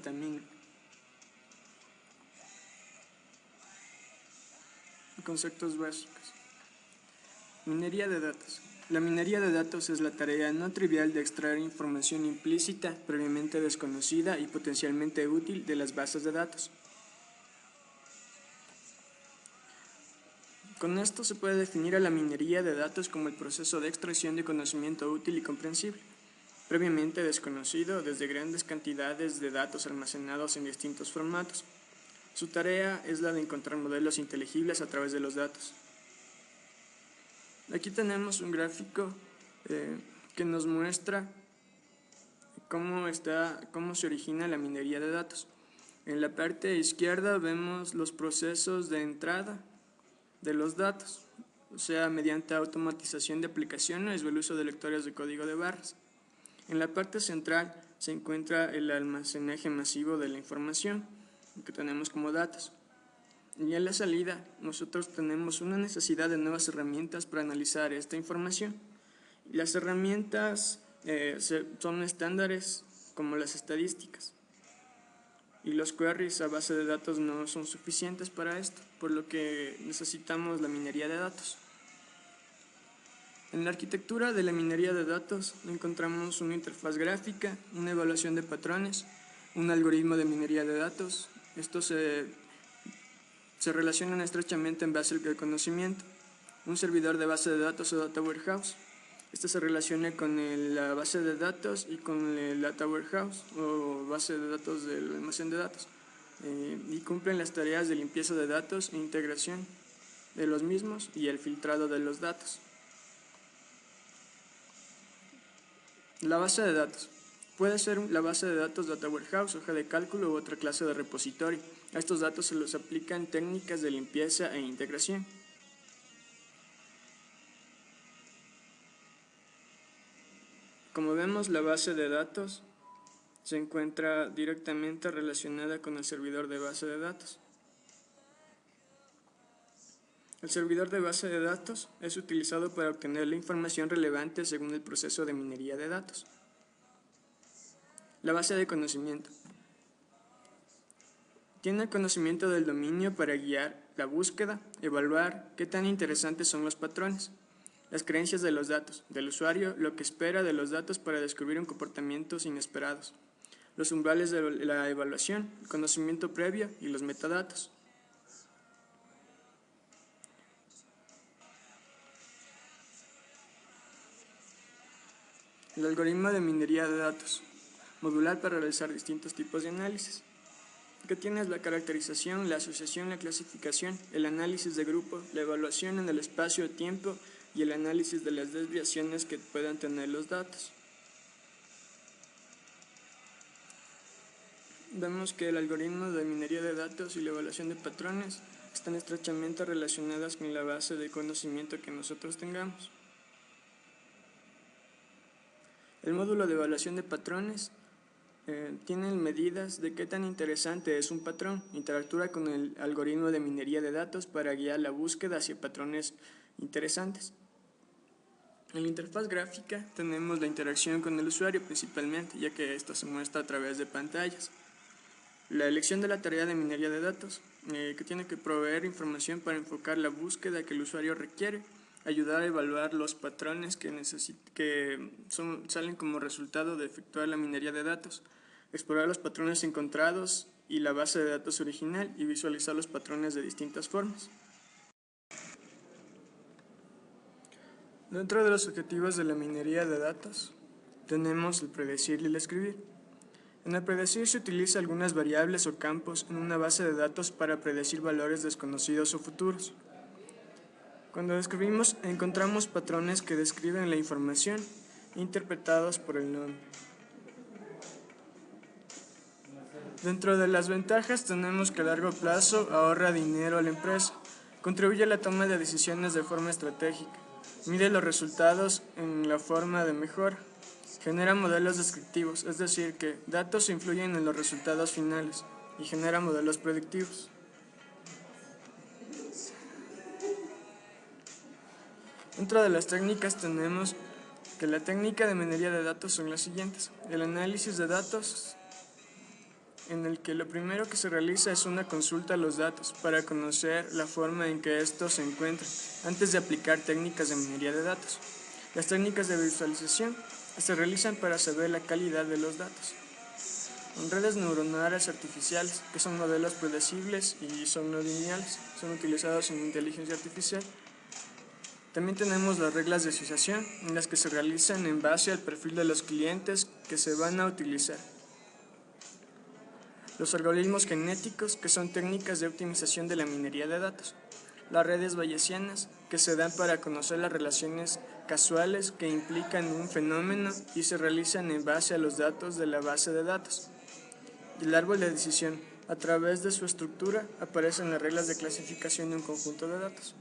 también. Conceptos básicos. Minería de datos. La minería de datos es la tarea no trivial de extraer información implícita, previamente desconocida y potencialmente útil de las bases de datos. Con esto se puede definir a la minería de datos como el proceso de extracción de conocimiento útil y comprensible, previamente desconocido desde grandes cantidades de datos almacenados en distintos formatos. Su tarea es la de encontrar modelos inteligibles a través de los datos. Aquí tenemos un gráfico que nos muestra cómo se origina la minería de datos. En la parte izquierda vemos los procesos de entrada de los datos, o sea, mediante automatización de aplicaciones o el uso de lectores de código de barras. En la parte central se encuentra el almacenaje masivo de la información, que tenemos como datos. Y en la salida, nosotros tenemos una necesidad de nuevas herramientas para analizar esta información. Las herramientas son estándares como las estadísticas. Y los queries a base de datos no son suficientes para esto, por lo que necesitamos la minería de datos. En la arquitectura de la minería de datos encontramos una interfaz gráfica, una evaluación de patrones, un algoritmo de minería de datos. Estos se relacionan estrechamente en base al conocimiento. Un servidor de base de datos o data warehouse. Este se relaciona con la base de datos y con el data warehouse o base de datos del almacén de datos. Y cumplen las tareas de limpieza de datos e integración de los mismos y el filtrado de los datos. La base de datos. Puede ser la base de datos data warehouse, hoja de cálculo u otra clase de repositorio. A estos datos se los aplican técnicas de limpieza e integración. Como vemos, la base de datos se encuentra directamente relacionada con el servidor de base de datos. El servidor de base de datos es utilizado para obtener la información relevante según el proceso de minería de datos. La base de conocimiento. Tiene el conocimiento del dominio para guiar la búsqueda, evaluar qué tan interesantes son los patrones, las creencias de los datos, del usuario, lo que espera de los datos para descubrir un comportamientos inesperados, los umbrales de la evaluación, el conocimiento previo y los metadatos. El algoritmo de minería de datos, modular para realizar distintos tipos de análisis. Que tienes la caracterización, la asociación, la clasificación, el análisis de grupo, la evaluación en el espacio-tiempo y el análisis de las desviaciones que puedan tener los datos. Vemos que el algoritmo de minería de datos y la evaluación de patrones están estrechamente relacionadas con la base de conocimiento que nosotros tengamos. El módulo de evaluación de patrones tienen medidas de qué tan interesante es un patrón, interactúa con el algoritmo de minería de datos para guiar la búsqueda hacia patrones interesantes. En la interfaz gráfica tenemos la interacción con el usuario principalmente, ya que esto se muestra a través de pantallas. La elección de la tarea de minería de datos, que tiene que proveer información para enfocar la búsqueda que el usuario requiere, ayudar a evaluar los patrones que salen como resultado de efectuar la minería de datos, explorar los patrones encontrados y la base de datos original y visualizar los patrones de distintas formas. Dentro de los objetivos de la minería de datos, tenemos el predecir y el escribir. En el predecir se utiliza algunas variables o campos en una base de datos para predecir valores desconocidos o futuros. Cuando describimos, encontramos patrones que describen la información interpretados por el nombre. Dentro de las ventajas tenemos que a largo plazo ahorra dinero a la empresa, contribuye a la toma de decisiones de forma estratégica, mide los resultados en la forma de mejora, genera modelos descriptivos, es decir, que datos influyen en los resultados finales y genera modelos predictivos. Dentro de las técnicas tenemos que la técnica de minería de datos son las siguientes: el análisis de datos, en el que lo primero que se realiza es una consulta a los datos para conocer la forma en que estos se encuentran antes de aplicar técnicas de minería de datos. Las técnicas de visualización se realizan para saber la calidad de los datos. Redes neuronales artificiales, que son modelos predecibles y son no lineales, son utilizados en inteligencia artificial. También tenemos las reglas de asociación, en las que se realizan en base al perfil de los clientes que se van a utilizar. Los algoritmos genéticos, que son técnicas de optimización de la minería de datos. Las redes bayesianas, que se dan para conocer las relaciones causales que implican un fenómeno y se realizan en base a los datos de la base de datos. Y el árbol de decisión, a través de su estructura aparecen las reglas de clasificación de un conjunto de datos.